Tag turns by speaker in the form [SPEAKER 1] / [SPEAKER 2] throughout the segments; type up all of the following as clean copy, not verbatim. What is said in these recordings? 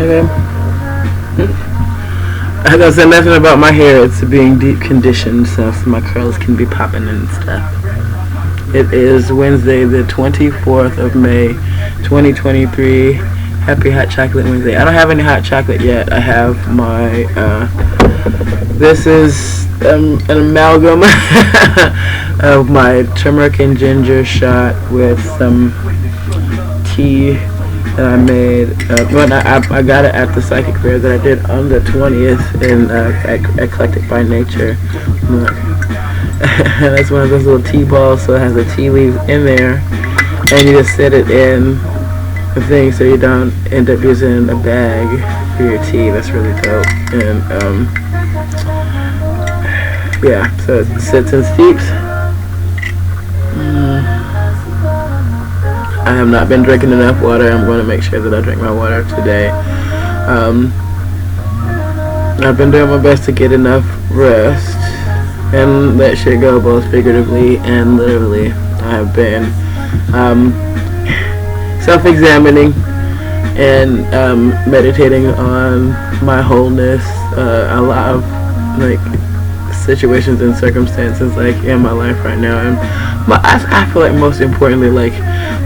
[SPEAKER 1] Okay. I don't say nothing about my hair. It's being deep conditioned, so my curls can be popping and stuff. It is Wednesday, the 24th of May, 2023. Happy Hot Chocolate Wednesday. I don't have any hot chocolate yet. I have my, this is an amalgam of my turmeric and ginger shot with some tea that I made. I got it at the psychic fair that I did on the 20th in Eclectic by Nature. Look. That's one of those little tea balls, so it has the tea leaves in there, and you just set it in the thing so you don't end up using a bag for your tea. That's really dope. And yeah, so it sits and steeps. I have not been drinking enough water. I'm going to make sure that I drink my water today. I've been doing my best to get enough rest and let shit go, both figuratively and literally. I have been self-examining and meditating on my wholeness. A lot of like situations and circumstances like in my life right now, and I feel like most importantly, like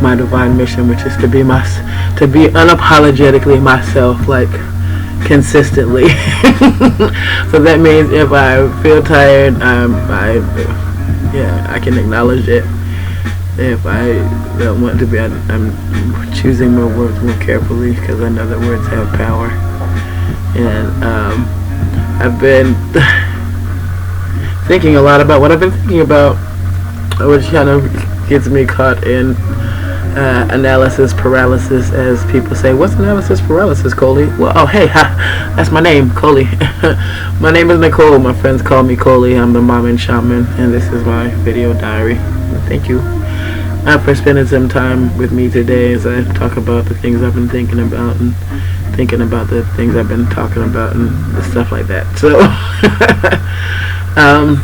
[SPEAKER 1] my divine mission, which is to be unapologetically myself, like consistently. So that means if I feel tired, I can acknowledge it. If I don't want to be, I'm choosing my words more carefully because I know that words have power. And I've been thinking a lot about what I've been thinking about, which kind of gets me caught in analysis paralysis, as people say. What's analysis paralysis, Coley? Well, oh, hey, that's my name, Coley. My name is Nicole. My friends call me Coley. I'm the mom and shaman, and this is my video diary. Thank you for spending some time with me today as I talk about the things I've been thinking about and thinking about the things I've been talking about and stuff like that. So, I'm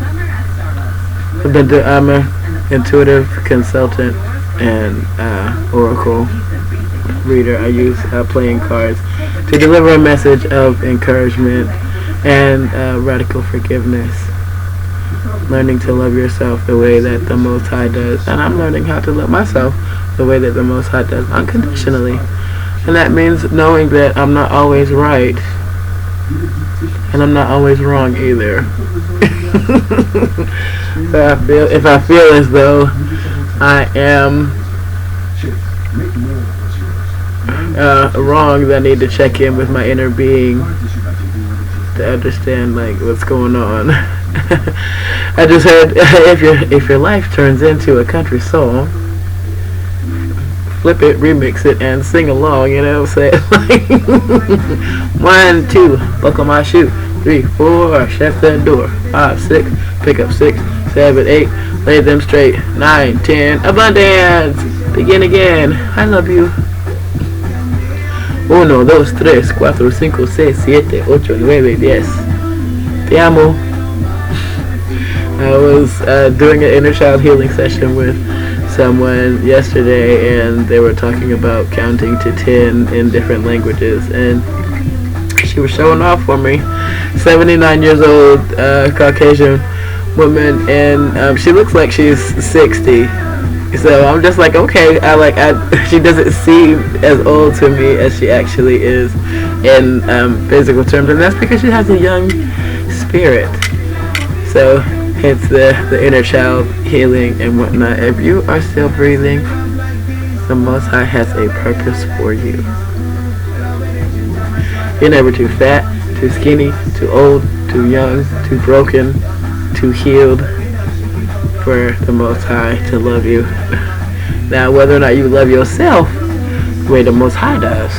[SPEAKER 1] an intuitive consultant and oracle reader. I use playing cards to deliver a message of encouragement and radical forgiveness. Learning to love yourself the way that the Most High does, and I'm learning how to love myself the way that the Most High does, unconditionally. And that means knowing that I'm not always right, and I'm not always wrong either. So if I feel as though I am wrong, then I need to check in with my inner being to understand like what's going on. I just heard if your life turns into a country song, flip it, remix it, and sing along. You know what I'm saying? Like 1, 2, buckle my shoe. 3, 4, shut the door. 5, 6, pick up 6, 7, 8, lay them straight. 9, 10, abundance. Begin again. I love you. 1, 2, 3, 4, 5, 6, 7, 8, 9, 10. Te amo. I was doing an inner child healing session with someone yesterday, and they were talking about counting to 10 in different languages, and she was showing off for me. 79 years old, Caucasian woman, and she looks like she's 60. So I'm just like, okay, she doesn't seem as old to me as she actually is in physical terms, and that's because she has a young spirit. So it's the inner child healing and whatnot. If you are still breathing, the Most High has a purpose for you. You're never too fat, too skinny, too old, too young, too broken, too healed for the Most High to love you. Now, whether or not you love yourself the way the Most High does,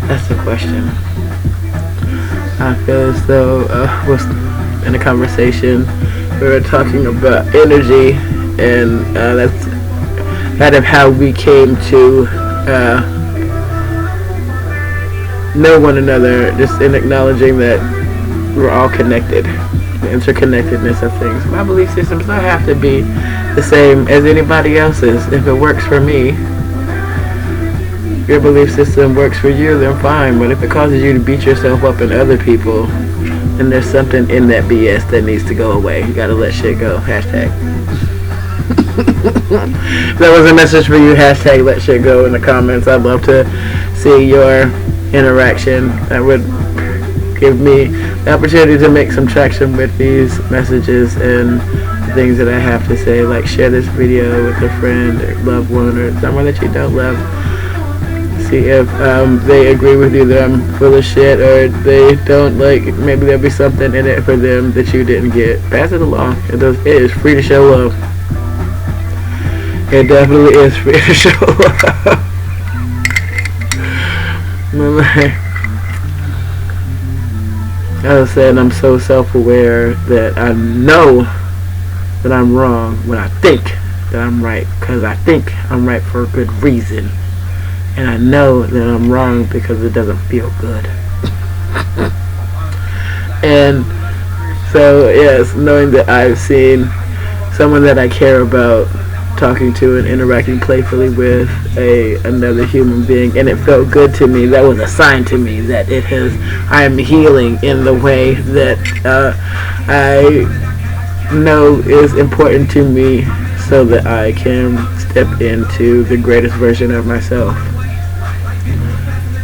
[SPEAKER 1] that's the question. I feel as though was in a conversation we were talking about energy, and that's kind of how we came to know one another, just in acknowledging that we're all connected, the interconnectedness of things. My belief systems don't have to be the same as anybody else's. If it works for me, your belief system works for you, then fine. But if it causes you to beat yourself up and other people, then there's something in that BS that needs to go away. You gotta let shit go. Hashtag. That was a message for you. Hashtag let shit go in the comments. I'd love to see your interaction. That would give me the opportunity to make some traction with these messages and the things that I have to say. Like, share this video with a friend or loved one or someone that you don't love. See if they agree with you that I'm full of shit, or they don't. Like, maybe there'll be something in it for them that you didn't get. Pass it along. It is free to show love. It definitely is free to show love. I was saying, I'm so self-aware that I know that I'm wrong when I think that I'm right, because I think I'm right for a good reason, and I know that I'm wrong because it doesn't feel good. And so, yes, knowing that I've seen someone that I care about talking to and interacting playfully with another human being, and it felt good to me. That was a sign to me that I am healing in the way that I know is important to me, so that I can step into the greatest version of myself.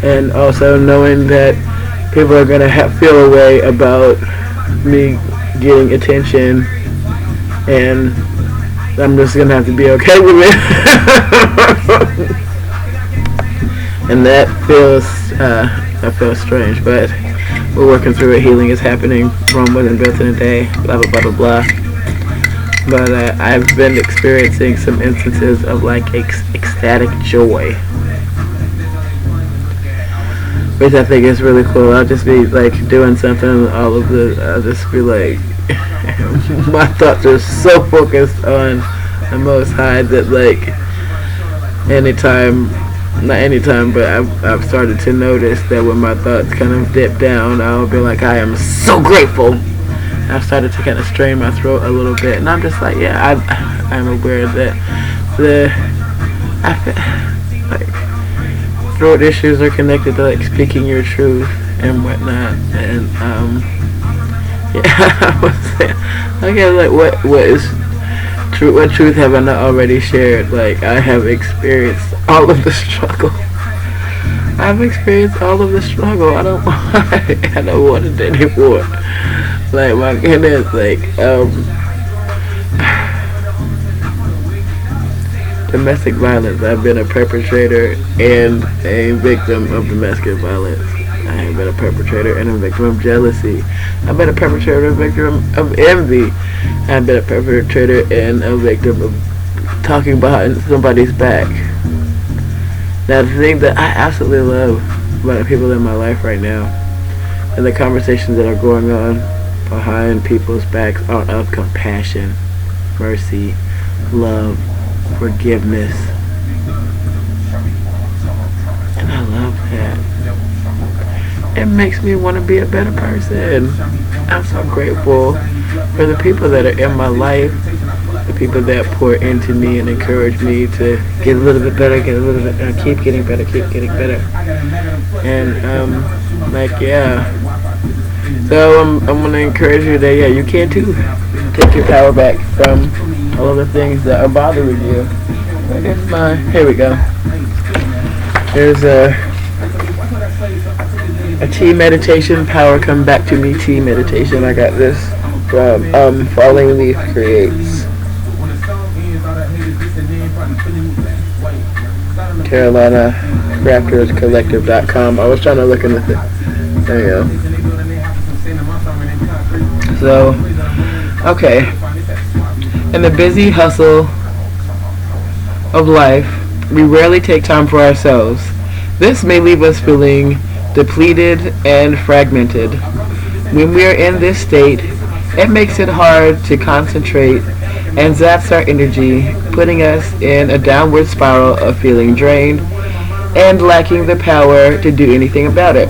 [SPEAKER 1] And also knowing that people are gonna feel a way about me getting attention, and I'm just gonna have to be okay with it. And that feels strange, but we're working through it. Healing is happening. Rome wasn't built in a day. Blah blah blah blah blah. But I've been experiencing some instances of like ecstatic joy, which I think is really cool. I'll just be like doing something, and I'll just be like, my thoughts are so focused on the Most High that like not anytime, but I've started to notice that when my thoughts kind of dip down, I'll be like, I am so grateful. I've started to kind of strain my throat a little bit, and I'm just like, yeah, I'm aware that like throat issues are connected to like speaking your truth and whatnot, and yeah, I was saying, okay, like what is true? What truth have I not already shared? Like, I have experienced all of the struggle. I've experienced all of the struggle. I don't want it anymore. Like, my goodness, like, domestic violence. I've been a perpetrator and a victim of domestic violence. I have been a perpetrator and a victim of jealousy. I've been a perpetrator and a victim of envy. I've been a perpetrator and a victim of talking behind somebody's back. Now, the thing that I absolutely love about the people in my life right now, and the conversations that are going on behind people's backs, are of compassion, mercy, love, forgiveness. And I love that. It makes me want to be a better person. I'm so grateful for the people that are in my life, the people that pour into me and encourage me to get a little bit better, keep getting better. And like, yeah. So I'm gonna encourage you that, yeah, you can too. Take your power back from all of the things that are bothering you. Here we go. There's a tea meditation, power come back to me tea meditation. I got this from Falling Leaf Creates, Carolina Crafters Collective.com. I was trying to look in the there you go. So, okay, in the busy hustle of life, we rarely take time for ourselves. This may leave us feeling depleted and fragmented. When we are in this state, it makes it hard to concentrate and zaps our energy, putting us in a downward spiral of feeling drained and lacking the power to do anything about it.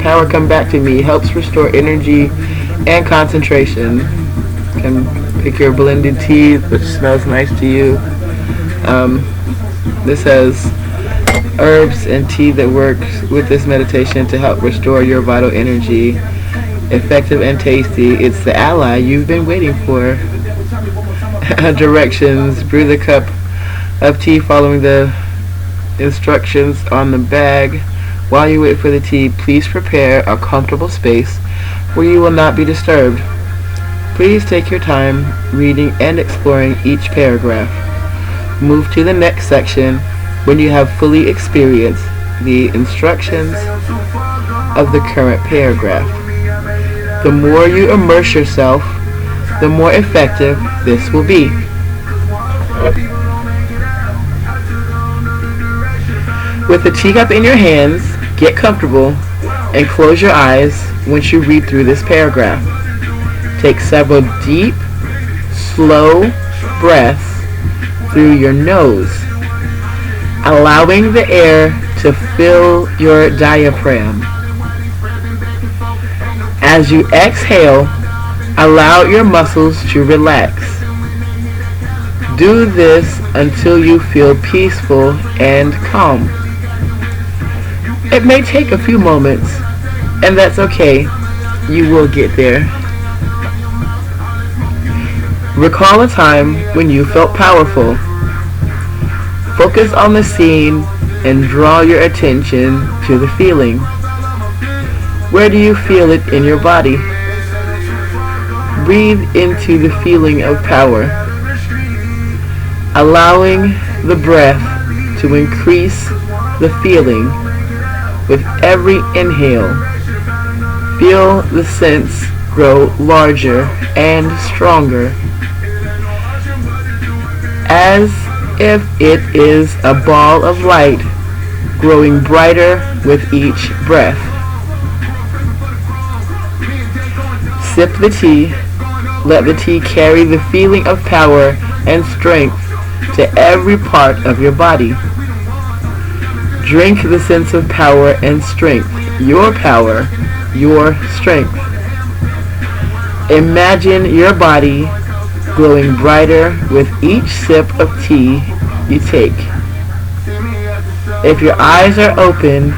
[SPEAKER 1] Power Come Back to Me helps restore energy and concentration. You can pick your blended tea, which smells nice to you. This has herbs and tea that works with this meditation to help restore your vital energy. Effective and tasty. It's the ally you've been waiting for. Directions. Brew the cup of tea following the instructions on the bag. While you wait for the tea, please prepare a comfortable space where you will not be disturbed. Please take your time reading and exploring each paragraph. Move to the next section when you have fully experienced the instructions of the current paragraph. The more you immerse yourself, the more effective this will be. With the teacup in your hands, get comfortable and close your eyes once you read through this paragraph. Take several deep, slow breaths through your nose, allowing the air to fill your diaphragm. As you exhale, allow your muscles to relax. Do this until you feel peaceful and calm. It may take a few moments, and that's okay. You will get there. Recall a time when you felt powerful. Focus on the scene and draw your attention to the feeling. Where do you feel it in your body? Breathe into the feeling of power, allowing the breath to increase the feeling with every inhale. Feel the sense grow larger and stronger, as if it is a ball of light growing brighter with each breath. Sip the tea. Let the tea carry the feeling of power and strength to every part of your body. Drink the sense of power and strength. Your power, your strength. Imagine your body glowing brighter with each sip of tea you take. If your eyes are open,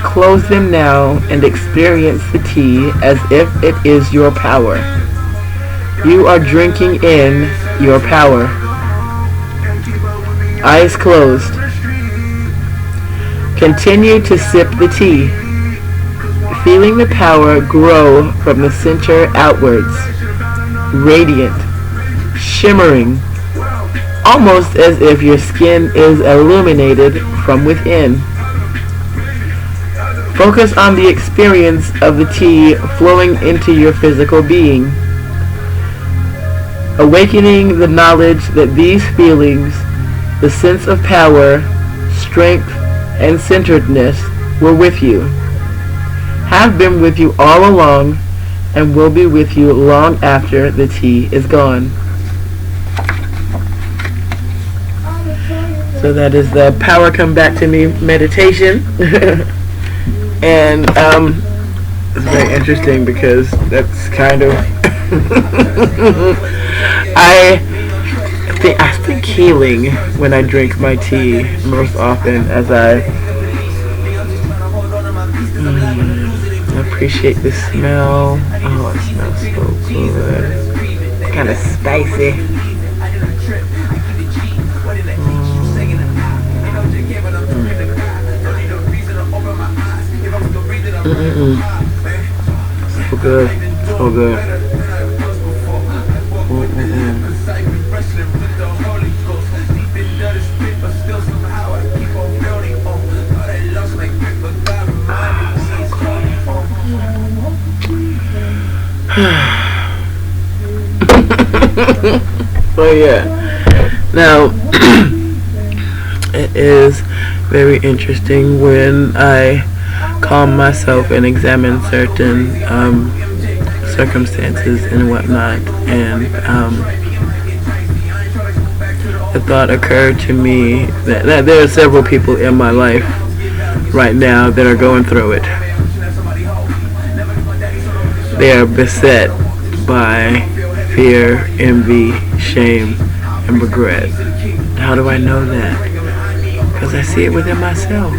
[SPEAKER 1] close them now and experience the tea as if it is your power. You are drinking in your power. Eyes closed. Continue to sip the tea, feeling the power grow from the center outwards, radiant, shimmering, almost as if your skin is illuminated from within. Focus on the experience of the tea flowing into your physical being, awakening the knowledge that these feelings, the sense of power, strength, and centeredness were with you, have been with you all along, and will be with you long after the tea is gone. So that is the Power Come Back to Me meditation. And it's very interesting because that's kind of I think healing when I drink my tea most often, as I appreciate the smell. Oh, it smells so good. Kind of spicy. So good. So good. So yeah, now it is very interesting when I calm myself and examine certain circumstances and whatnot, and the thought occurred to me that there are several people in my life right now that are going through it. They are beset by fear, envy, shame, and regret. How do I know that? because I see it within myself.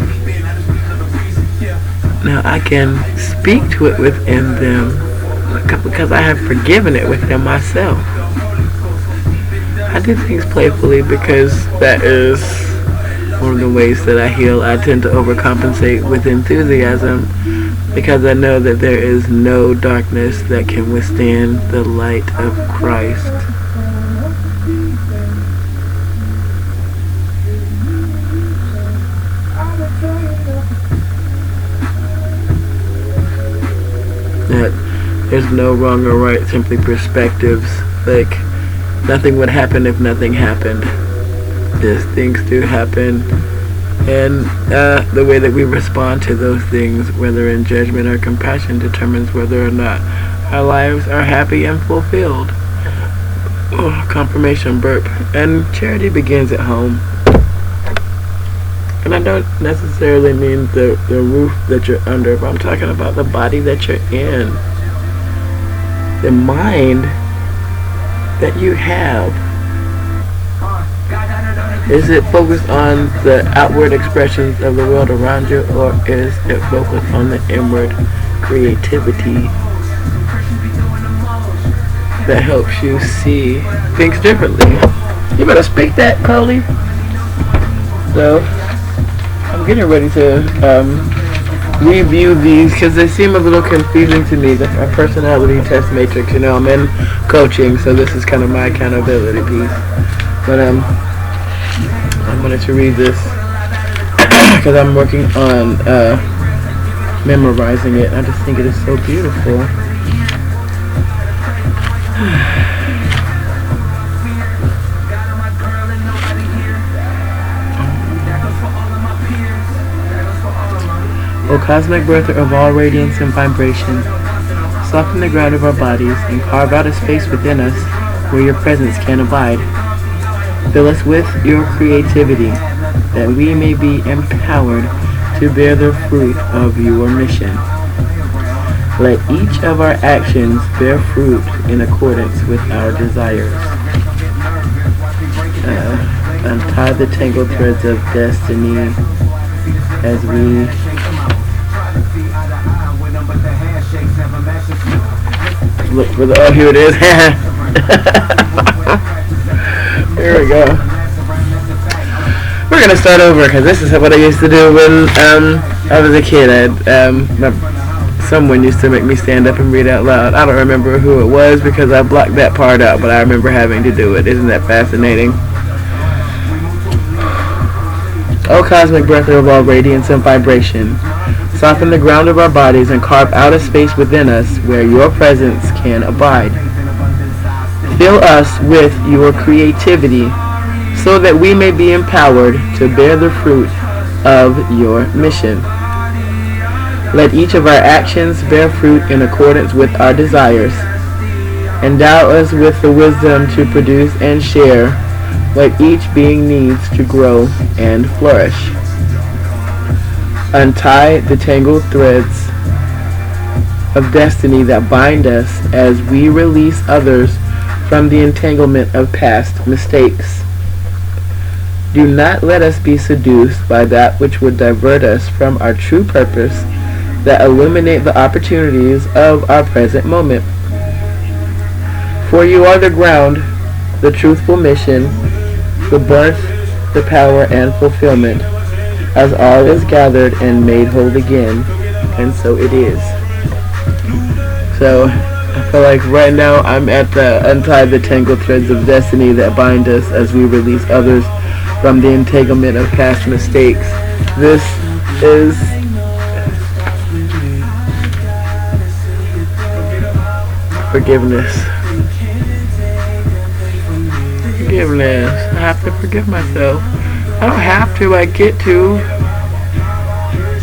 [SPEAKER 1] Now I can speak to it within them because I have forgiven it within myself. I do things playfully because that is one of the ways that I heal. I tend to overcompensate with enthusiasm because I know that there is no darkness that can withstand the light of Christ. That there's no wrong or right, simply perspectives. Like, nothing would happen if nothing happened. Just things do happen. And the way that we respond to those things, whether in judgment or compassion, determines whether or not our lives are happy and fulfilled. Oh, confirmation burp. And charity begins at home. And I don't necessarily mean the roof that you're under, but I'm talking about the body that you're in. The mind that you have. Is it focused on the outward expressions of the world around you, or is it focused on the inward creativity that helps you see things differently? You better speak that, Coley. So, I'm getting ready to review these because they seem a little confusing to me. That's my personality test matrix. You know, I'm in coaching, so this is kind of my accountability piece. But I wanted to read this because I'm working on memorizing it. I just think it is so beautiful. O cosmic birther of all radiance and vibration, soften the ground of our bodies and carve out a space within us where your presence can abide. Fill us with your creativity, that we may be empowered to bear the fruit of your mission. Let each of our actions bear fruit in accordance with our desires. Untie the tangled threads of destiny as we look for the, oh, here it is. Here we go. We're gonna start over because this is what I used to do when I was a kid. Someone used to make me stand up and read out loud. I don't remember who it was because I blocked that part out, but I remember having to do it. Isn't that fascinating? O cosmic breath of all radiance and vibration, soften the ground of our bodies and carve out a space within us where your presence can abide. Fill us with your creativity so that we may be empowered to bear the fruit of your mission. Let each of our actions bear fruit in accordance with our desires. Endow us with the wisdom to produce and share what each being needs to grow and flourish. Untie the tangled threads of destiny that bind us as we release others from the entanglement of past mistakes. Do not let us be seduced by that which would divert us from our true purpose that illuminate the opportunities of our present moment. For you are the ground, the truthful mission, the birth, the power, and fulfillment, as all is gathered and made whole again, and so it is. So, I feel like right now I'm at the untie the tangled threads of destiny that bind us as we release others from the entanglement of past mistakes. This is forgiveness. Forgiveness. I have to forgive myself. I don't have to, I get to.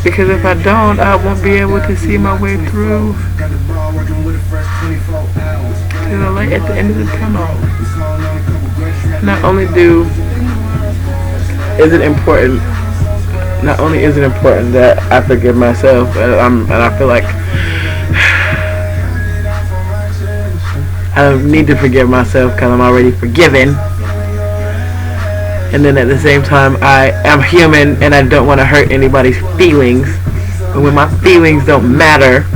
[SPEAKER 1] Because if I don't, I won't be able to see my way through to the light at the end of the tunnel. Not only is it important that I forgive myself, and I feel like I don't need to forgive myself because I'm already forgiven. And then at the same time, I am human and I don't want to hurt anybody's feelings. But when my feelings don't matter,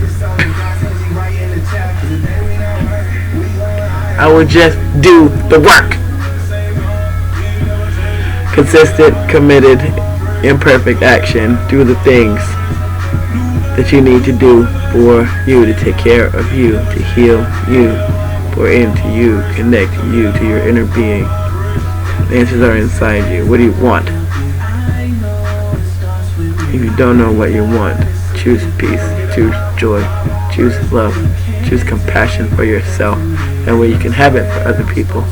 [SPEAKER 1] I will just do the work. Consistent, committed, imperfect action. Do the things that you need to do for you to take care of you, to heal you, pour into you, connect you to your inner being. The answers are inside you. What do you want? If you don't know what you want, choose peace, choose joy, choose love, choose compassion for yourself. That way you can have it for other people.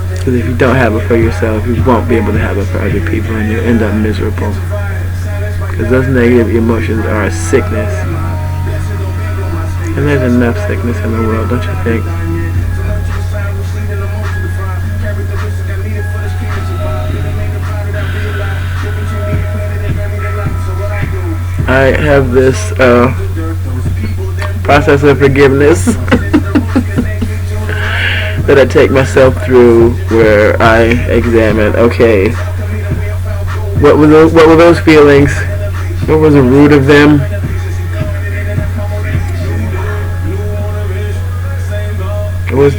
[SPEAKER 1] Because if you don't have it for yourself, you won't be able to have it for other people, and you'll end up miserable. Because those negative emotions are a sickness. And there's enough sickness in the world, don't you think? I have this process of forgiveness that I take myself through, where I examine, okay, what were those feelings? What was the root of them? What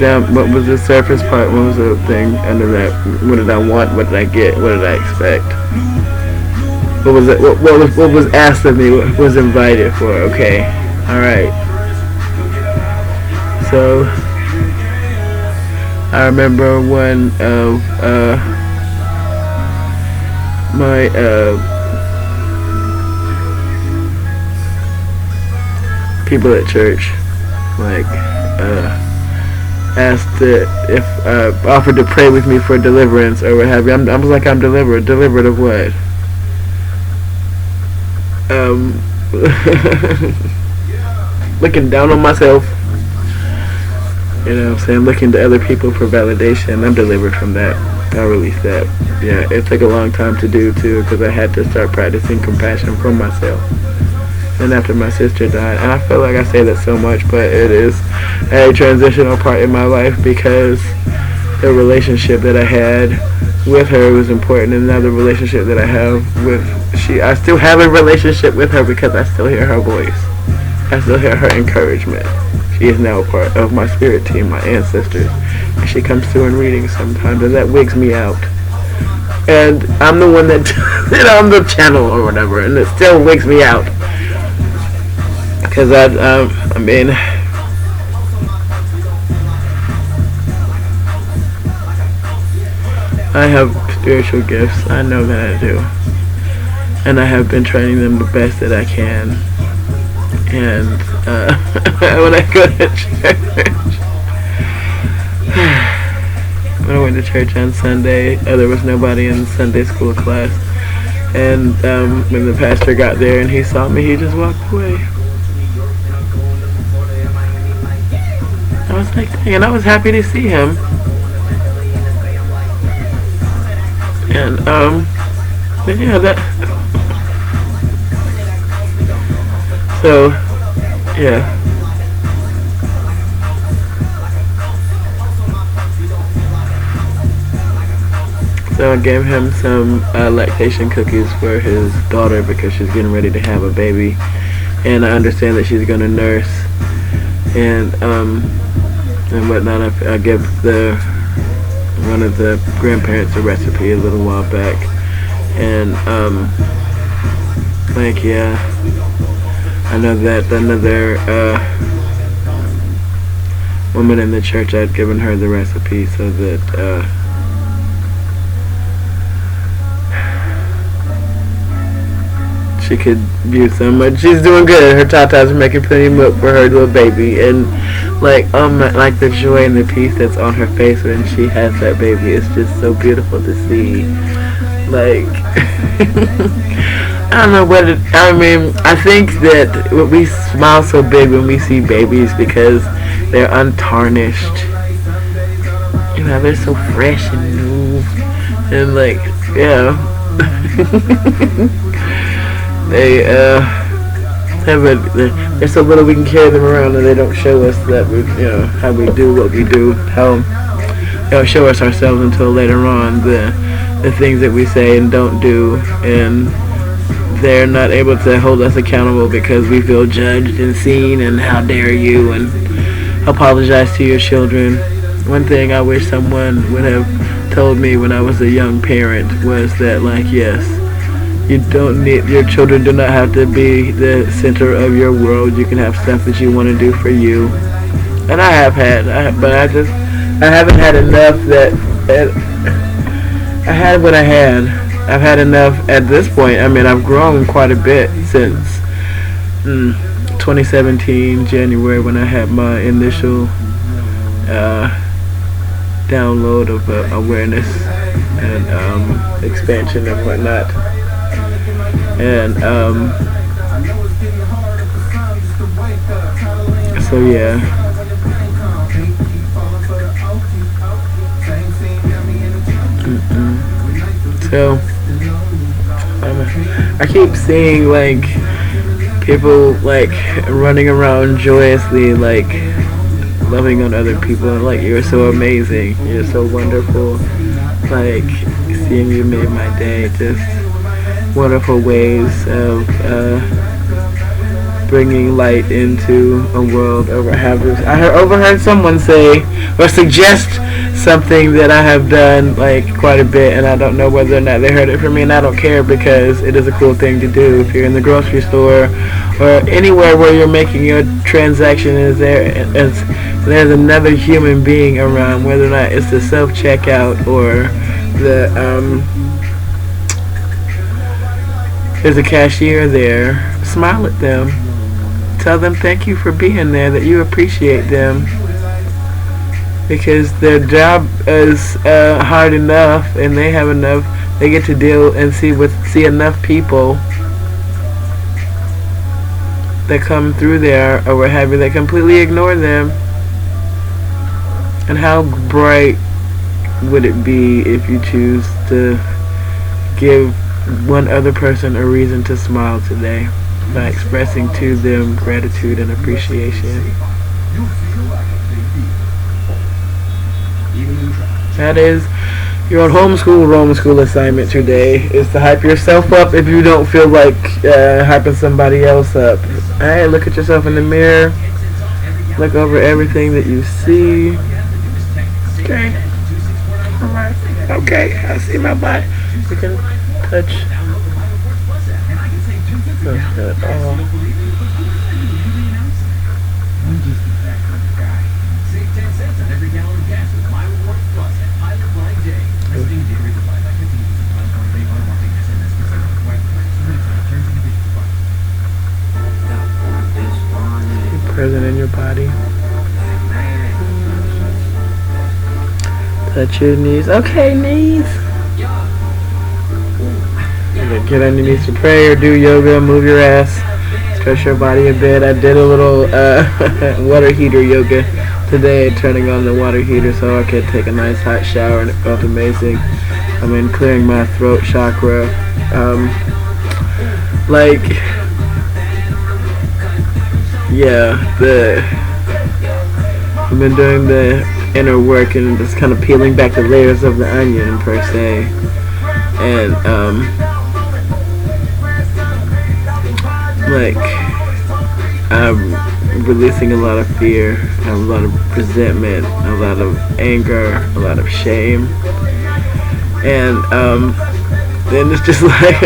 [SPEAKER 1] was the surface part? What was the thing under that? What did I want? What did I get? What did I expect? What was it? What was asked of me? What was invited for? Okay, all right. So I remember when my people at church asked if offered to pray with me for deliverance or what have you. I was like, I'm delivered. Delivered of what? Looking down on myself. You know what I'm saying? Looking to other people for validation. I'm delivered from that. I released that. Yeah, it took a long time to do too, because I had to start practicing compassion for myself. And after my sister died, and I feel like I say that so much, but it is a transitional part in my life, because the relationship that I had with her was important, and now the relationship that I have with I still have a relationship with her because I still hear her voice. I still hear her encouragement. She is now a part of my spirit team, my ancestors. And she comes through in readings sometimes, and that wigs me out. And I'm the one that, I'm the channel or whatever, and it still wigs me out. Because I have spiritual gifts. I know that I do. And I have been training them the best that I can. And when I go to church, when I went to church on Sunday, there was nobody in the Sunday school class. And when the pastor got there and he saw me, he just walked away. I was like, dang, and I was happy to see him. And but yeah, that. So yeah. So I gave him some lactation cookies for his daughter because she's getting ready to have a baby, and I understand that she's gonna nurse, and whatnot. I gave one of the grandparents a recipe a little while back, and yeah, I know that another woman in the church, I'd given her the recipe so that she could use some. But she's doing good. Her tatas are making plenty of milk for her little baby, and like the joy and the peace that's on her face when she has that baby is just so beautiful to see. Like I don't know what it, I mean. I think that we smile so big when we see babies because they're untarnished. You know, they're so fresh and new, and like, yeah. They they're so little we can carry them around, and they don't show us that we, how we do what we do, how show us ourselves until later on the things that we say and don't do, and they're not able to hold us accountable because we feel judged and seen, and how dare you, and apologize to your children. One thing I wish someone would have told me when I was a young parent was that, like, yes, you don't need, your children do not have to be the center of your world. You can have stuff that you want to do for you. And I have had, but I haven't had enough that, I had what I had. I've had enough at this point. I mean, I've grown quite a bit since 2017, January, when I had my initial download of awareness and expansion and whatnot. And so yeah. So I keep seeing like people like running around joyously, like loving on other people, and like, you're so amazing, you're so wonderful. Like, seeing you made my day. Just wonderful ways of bringing light into a world over habits. I overheard someone say or suggest something that I have done like quite a bit, and I don't know whether or not they heard it from me, and I don't care, because it is a cool thing to do. If you're in the grocery store or anywhere where you're making your transaction, there's another human being around, whether or not it's the self-checkout or there's a cashier there, smile at them. Tell them thank you for being there, that you appreciate them, because their job is hard enough, and they have enough. They get to deal and see enough people that come through there or what have you that completely ignore them. And how bright would it be if you choose to give one other person a reason to smile today by expressing to them gratitude and appreciation. That is your homeschool assignment today, is to hype yourself up if you don't feel like hyping somebody else up. Alright, look at yourself in the mirror. Look over everything that you see. Okay. Alright. Okay, I see my body. You can touch. Present in your body. Touch your knees. Okay, knees. Get on your knees to pray or do yoga. Move your ass. Stretch your body a bit. I did a little water heater yoga today, turning on the water heater so I could take a nice hot shower, and it felt amazing. I mean, clearing my throat chakra. I've been doing the inner work and just kind of peeling back the layers of the onion per se, and I'm releasing a lot of fear, a lot of resentment, a lot of anger, a lot of shame, and then it's just like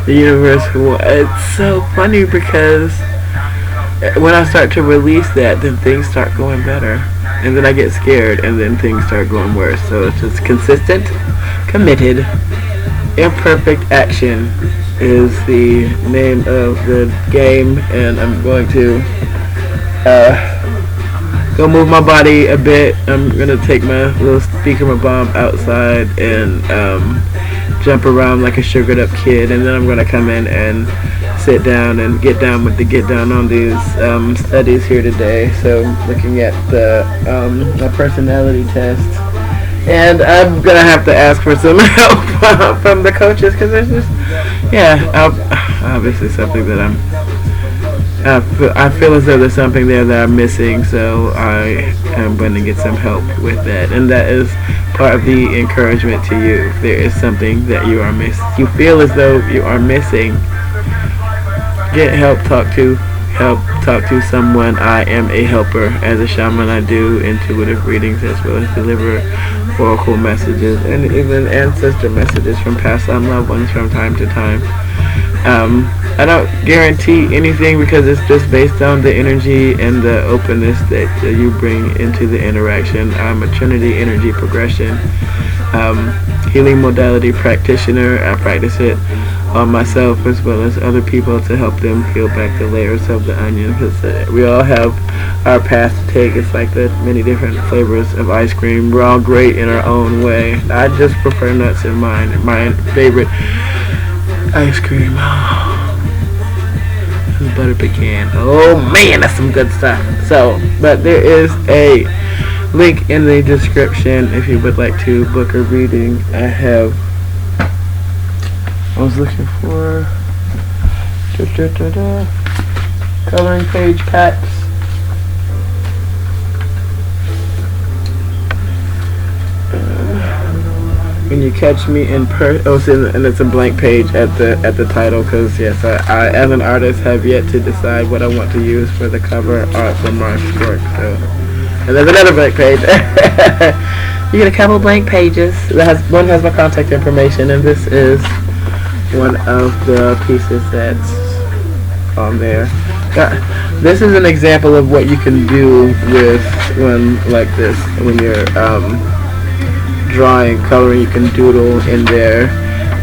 [SPEAKER 1] the universe. It's so funny because when I start to release that, then things start going better, and then I get scared, and then things start going worse. So it's just consistent, committed, imperfect action is the name of the game, and I'm going to go move my body a bit. I'm going to take my little speaker, my bomb outside, and jump around like a sugared up kid, and then I'm going to come in and sit down and get down on these studies here today. So looking at the my personality test, and I'm gonna have to ask for some help from the coaches, because there's just obviously something that I'm I feel as though there's something there that I'm missing, so I am going to get some help with that. And that is part of the encouragement to you. If there is something that you feel as though you are missing, get help, talk to someone. I am a helper. As a shaman, I do intuitive readings as well as deliver oracle messages and even ancestor messages from past on loved ones from time to time. I don't guarantee anything because it's just based on the energy and the openness that you bring into the interaction. I'm a Trinity energy progression healing modality practitioner. I practice it on myself as well as other people to help them peel back the layers of the onion, because we all have our path to take. It's like the many different flavors of ice cream. We're all great in our own way. I just prefer nuts in mine. My favorite ice cream is butter pecan. Oh man, that's some good stuff. So, but there is a link in the description if you would like to book a reading. I was looking for coloring page packs. When you catch me in and it's a blank page at the title, because yes, I as an artist have yet to decide what I want to use for the cover art for my work. So, and there's another blank page. You get a couple blank pages. One has my contact information, and this is one of the pieces that's on there. This is an example of what you can do with one like this. When you're drawing, coloring, you can doodle in there.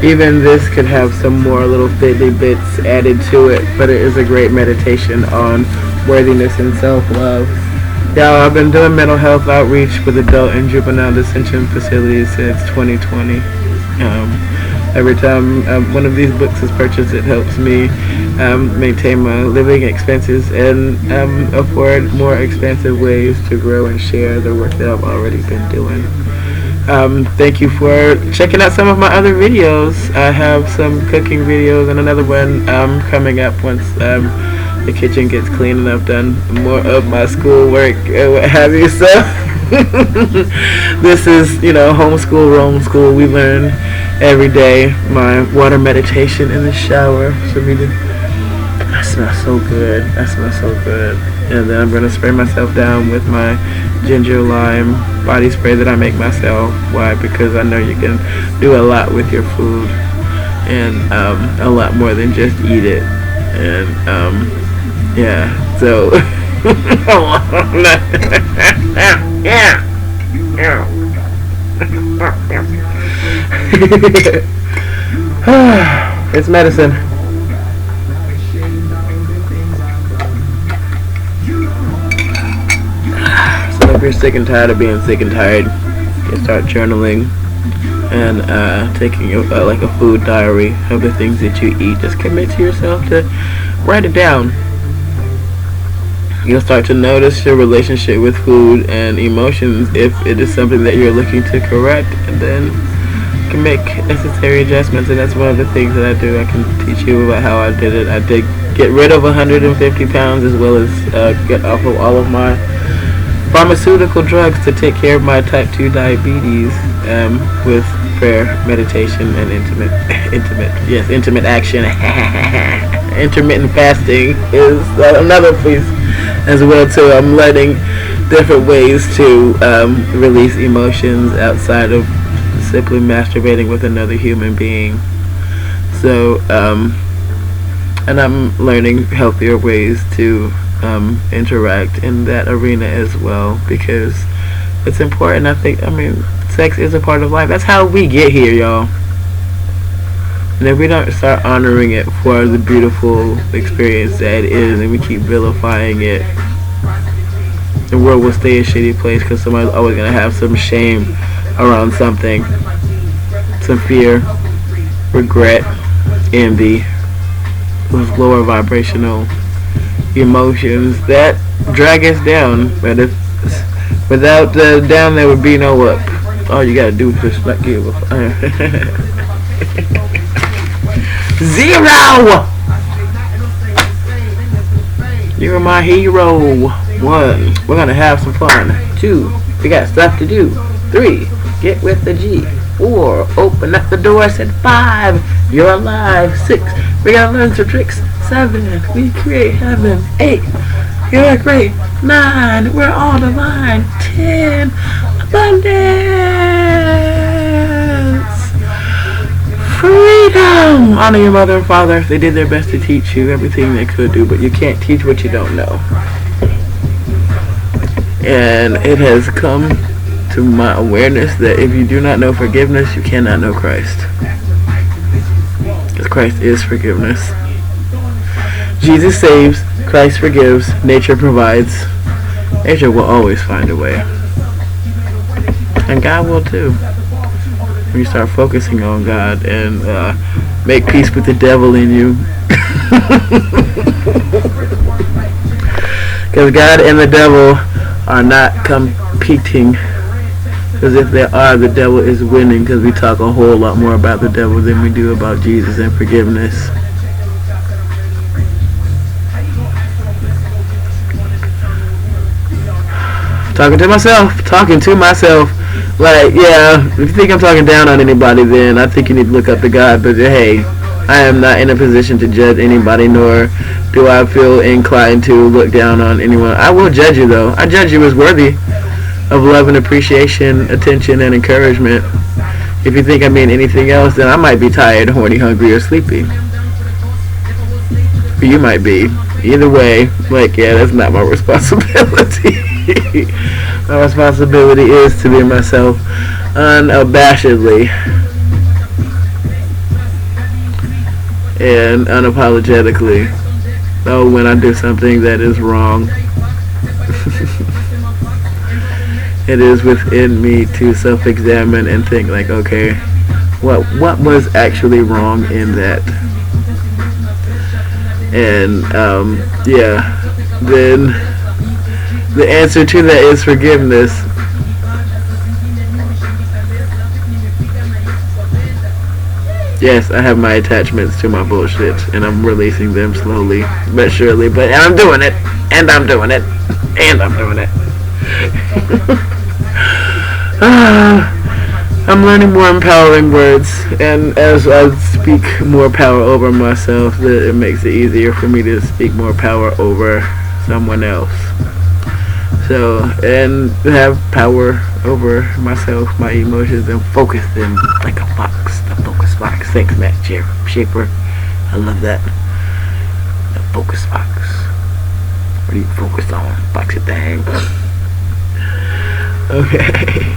[SPEAKER 1] Even this could have some more little fiddly bits added to it, but it is a great meditation on worthiness and self-love. Yeah, I've been doing mental health outreach with adult and juvenile detention facilities since 2020. Every time one of these books is purchased, it helps me maintain my living expenses and afford more expansive ways to grow and share the work that I've already been doing. Thank you for checking out some of my other videos. I have some cooking videos and another one coming up once the kitchen gets clean and I've done more of my schoolwork and what have you. So this is, homeschool, roam school. We learn every day. My water meditation in the shower. I smell so good. And then I'm going to spray myself down with my ginger lime body spray that I make myself. Why? Because I know you can do a lot with your food, and a lot more than just eat it. And yeah, so it's medicine. If you're sick and tired of being sick and tired, you start journaling and taking like a food diary of the things that you eat. Just commit to yourself to write it down. You'll start to notice your relationship with food and emotions if it is something that you're looking to correct, and then you can make necessary adjustments. And that's one of the things that I do. I can teach you about how I did it. I did get rid of 150 pounds as well as get off of all of my pharmaceutical drugs to take care of my type 2 diabetes with prayer, meditation, and intimate action. Intermittent fasting is another piece as well too. I'm learning different ways to release emotions outside of simply masturbating with another human being. So and I'm learning healthier ways to interact in that arena as well, because it's important. Sex is a part of life. That's how we get here, y'all. And if we don't start honoring it for the beautiful experience that it is, and we keep vilifying it, the world will stay a shitty place, because somebody's always going to have some shame around something, some fear, regret, envy, those lower vibrational emotions that drag us down. But if without the down, there would be no up. All you gotta do is just not give a zero. You're my hero. 1, we're gonna have some fun. 2, we got stuff to do. 3, get with the G. 4, open up the door. I said 5, you're alive. 6, we gotta learn some tricks. 7, we create heaven. 8, you're great. 9, we're all divine. 10, abundance. Freedom! Honor your mother and father. They did their best to teach you everything they could do, but you can't teach what you don't know. And it has come to my awareness that if you do not know forgiveness, you cannot know Christ. Because Christ is forgiveness. Jesus saves, Christ forgives, nature provides. Nature will always find a way. And God will too. When you start focusing on God and make peace with the devil in you. Because God and the devil are not competing. Because if they are, the devil is winning, because we talk a whole lot more about the devil than we do about Jesus and forgiveness. Talking to myself. Like, yeah, if you think I'm talking down on anybody, then I think you need to look up to God. But hey, I am not in a position to judge anybody, nor do I feel inclined to look down on anyone. I will judge you, though. I judge you as worthy of love and appreciation, attention, and encouragement. If you think I mean anything else, then I might be tired, horny, hungry, or sleepy. Or you might be. Either way, like, yeah, that's not my responsibility. My responsibility is to be myself unabashedly and unapologetically. Oh, when I do something that is wrong, it is within me to self-examine and think like, okay, what was actually wrong in that? And yeah, then the answer to that is forgiveness. Yes, I have my attachments to my bullshit, and I'm releasing them slowly but surely. But I'm doing it, and I'm doing it, and I'm doing it. I'm learning more empowering words, and as I speak more power over myself, it makes it easier for me to speak more power over someone else. So, and have power over myself, my emotions, and focus them like a fox. The focus fox. Thanks, Matt Shaper. I love that. The focus fox. What do you focus on? Foxy thing. Okay.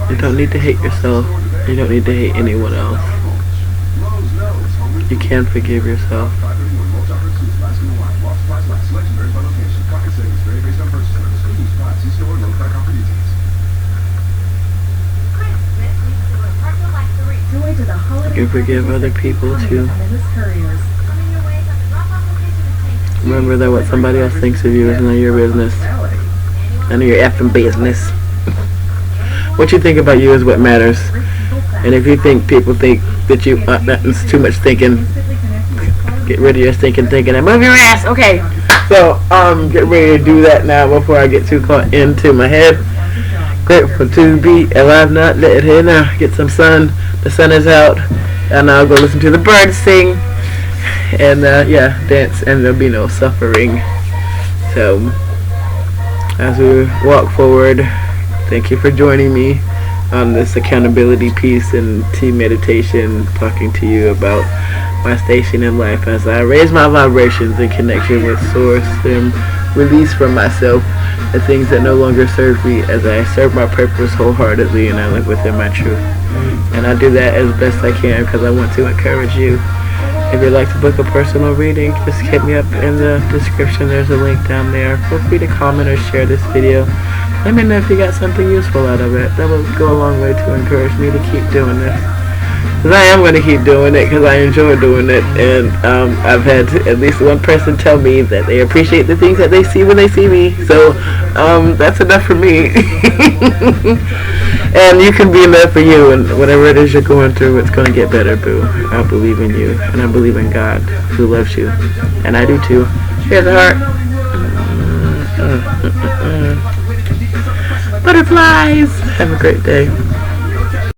[SPEAKER 1] You don't need to hate yourself. You don't need to hate anyone else. You can forgive yourself. You can forgive other people too. Remember that what somebody else thinks of you is none of your business. None of your effing business. What you think about you is what matters. And if you think people think that you that's too much thinking, get rid of your stinking thinking and move your ass. Okay. So get ready to do that now before I get too caught into my head. Grateful to be alive, not dead. Here now, get some sun. The sun is out, and I'll go listen to the birds sing. And yeah, dance, and there'll be no suffering. So as we walk forward, thank you for joining me on this accountability piece and team meditation, talking to you about my station in life as I raise my vibrations in connection with Source and release from myself the things that no longer serve me, as I serve my purpose wholeheartedly and I live within my truth. And I do that as best I can because I want to encourage you. If you'd like to book a personal reading, just hit me up in the description. There's a link down there. Feel free to comment or share this video. Let me know if you got something useful out of it. That will go a long way to encourage me to keep doing this. Because I am going to keep doing it because I enjoy doing it. And I've had at least one person tell me that they appreciate the things that they see when they see me. So that's enough for me. And you can be enough for you. And whatever it is you're going through, it's going to get better, boo. I believe in you. And I believe in God who loves you. And I do too. Here's a heart. Butterflies. Have a great day.